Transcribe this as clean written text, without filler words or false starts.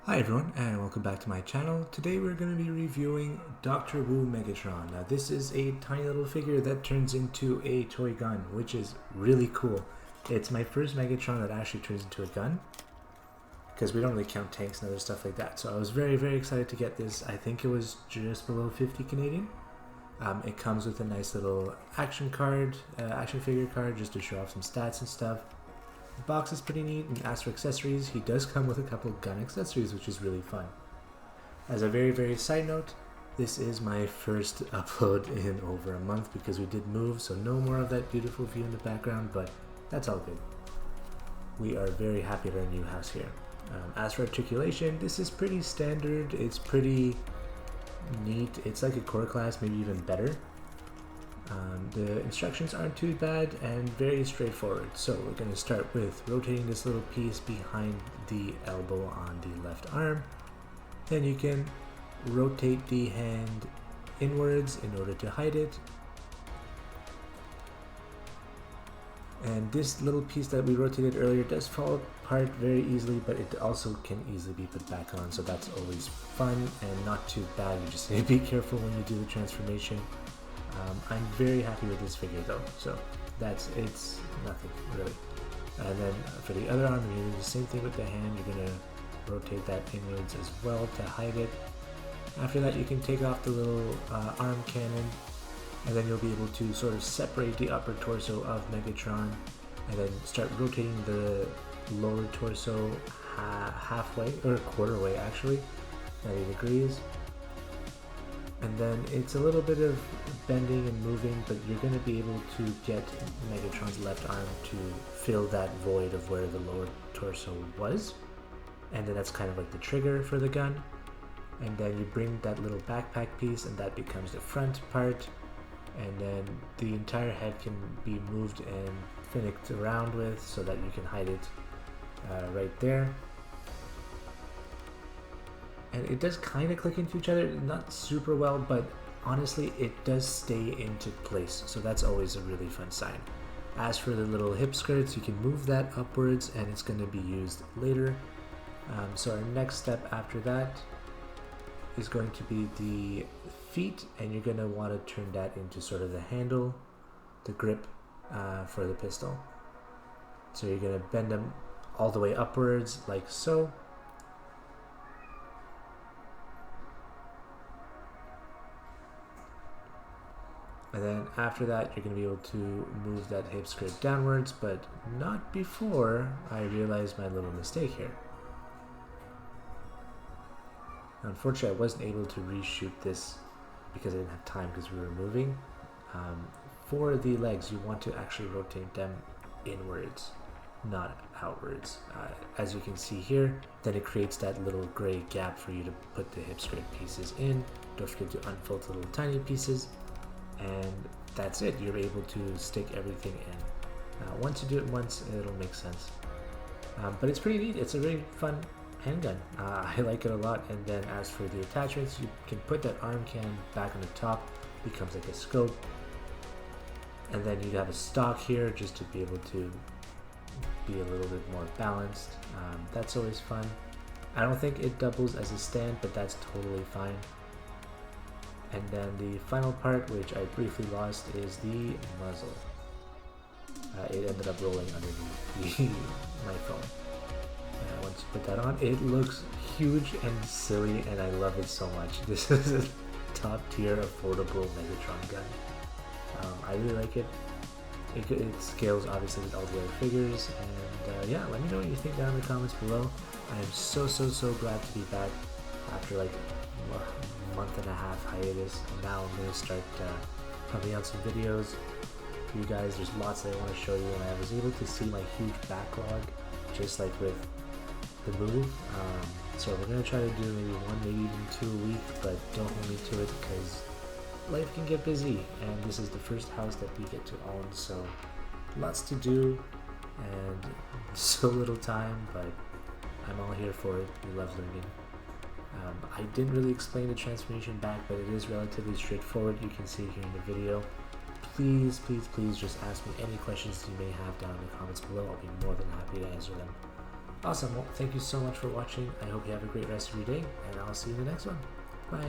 Hi everyone and welcome back to my channel. Today we're going to be reviewing Dr.Wu Megatron. Now this is a tiny little figure that turns into a toy gun, which is really cool. It's my first Megatron that actually turns into a gun, because we don't really count tanks and other stuff like that. So I was very excited to get this. I think it was just below 50 Canadian. It comes with a nice little action figure card, just to show off some stats and stuff. The box is pretty neat, and as for accessories, he does come with a couple gun accessories, which is really fun. As a very side note, this is my first upload in over a month because we did move, so no more of that beautiful view in the background, but that's all good. We are very happy at our new house here. As for articulation, this is pretty standard. It's pretty neat. It's like a core class, maybe even better. The instructions aren't too bad and very straightforward. So we're going to start with rotating this little piece behind the elbow on the left arm. Then you can rotate the hand inwards in order to hide it. And this little piece that we rotated earlier does fall apart very easily, but it also can easily be put back on, so that's always fun and not too bad. You just need to be careful when you do the transformation. I'm very happy with this figure though, so it's nothing really. And then for the other arm, you're doing the same thing with the hand. You're going to rotate that inwards as well to hide it. After that, you can take off the little arm cannon, and then you'll be able to sort of separate the upper torso of Megatron and then start rotating the lower torso halfway, or a quarter way actually, 90 degrees. And then it's a little bit of bending and moving, but you're going to be able to get Megatron's left arm to fill that void of where the lower torso was. And then that's kind of like the trigger for the gun. And then you bring that little backpack piece and that becomes the front part. And then the entire head can be moved and finicked around with so that you can hide it right there. And it does kind of click into each other, not super well, but honestly it does stay into place, so that's always a really fun sign. As for the little hip skirts, you can move that upwards and it's going to be used later. So our next step after that is going to be the feet, and you're going to want to turn that into sort of the handle, the grip for the pistol. So you're going to bend them all the way upwards like so. And then after that, you're going to be able to move that hip skirt downwards, but not before I realized my little mistake here. Unfortunately, I wasn't able to reshoot this because I didn't have time because we were moving. For the legs, you want to actually rotate them inwards, not outwards. As you can see here, then it creates that little gray gap for you to put the hip skirt pieces in. Don't forget to unfold the little tiny pieces. And that's it. You're able to stick everything in. Once you do it once, it'll make sense. But it's pretty neat. It's a very fun handgun. I like it a lot. And then as for the attachments, you can put that arm can back on the top. Becomes like a scope. And then you have a stock here just to be able to be a little bit more balanced. That's always fun. I don't think it doubles as a stand, but that's totally fine. And then the final part, which I briefly lost, is the muzzle. It ended up rolling underneath my phone. Once you put that on, it looks huge and silly, and I love it so much. This is a top tier affordable Megatron gun. I really like it. It scales obviously with all the other figures, and yeah, let me know what you think down in the comments below. I am so glad to be back after like a month and a half hiatus. Now I'm going to start pumping out some videos for you guys. There's lots that I want to show you, and I was able to see my huge backlog just like with the move. So we're going to try to do maybe one, maybe even 2 a week, but don't hold me to it because life can get busy, and this is the first house that we get to own, so lots to do and so little time, but I'm all here for it. We love learning. I didn't really explain the transformation back, but it is relatively straightforward. You can see here in the video. Please just ask me any questions you may have down in the comments below. I'll be more than happy to answer them. Awesome. Well, thank you so much for watching. I hope you have a great rest of your day, and I'll see you in the next one. Bye.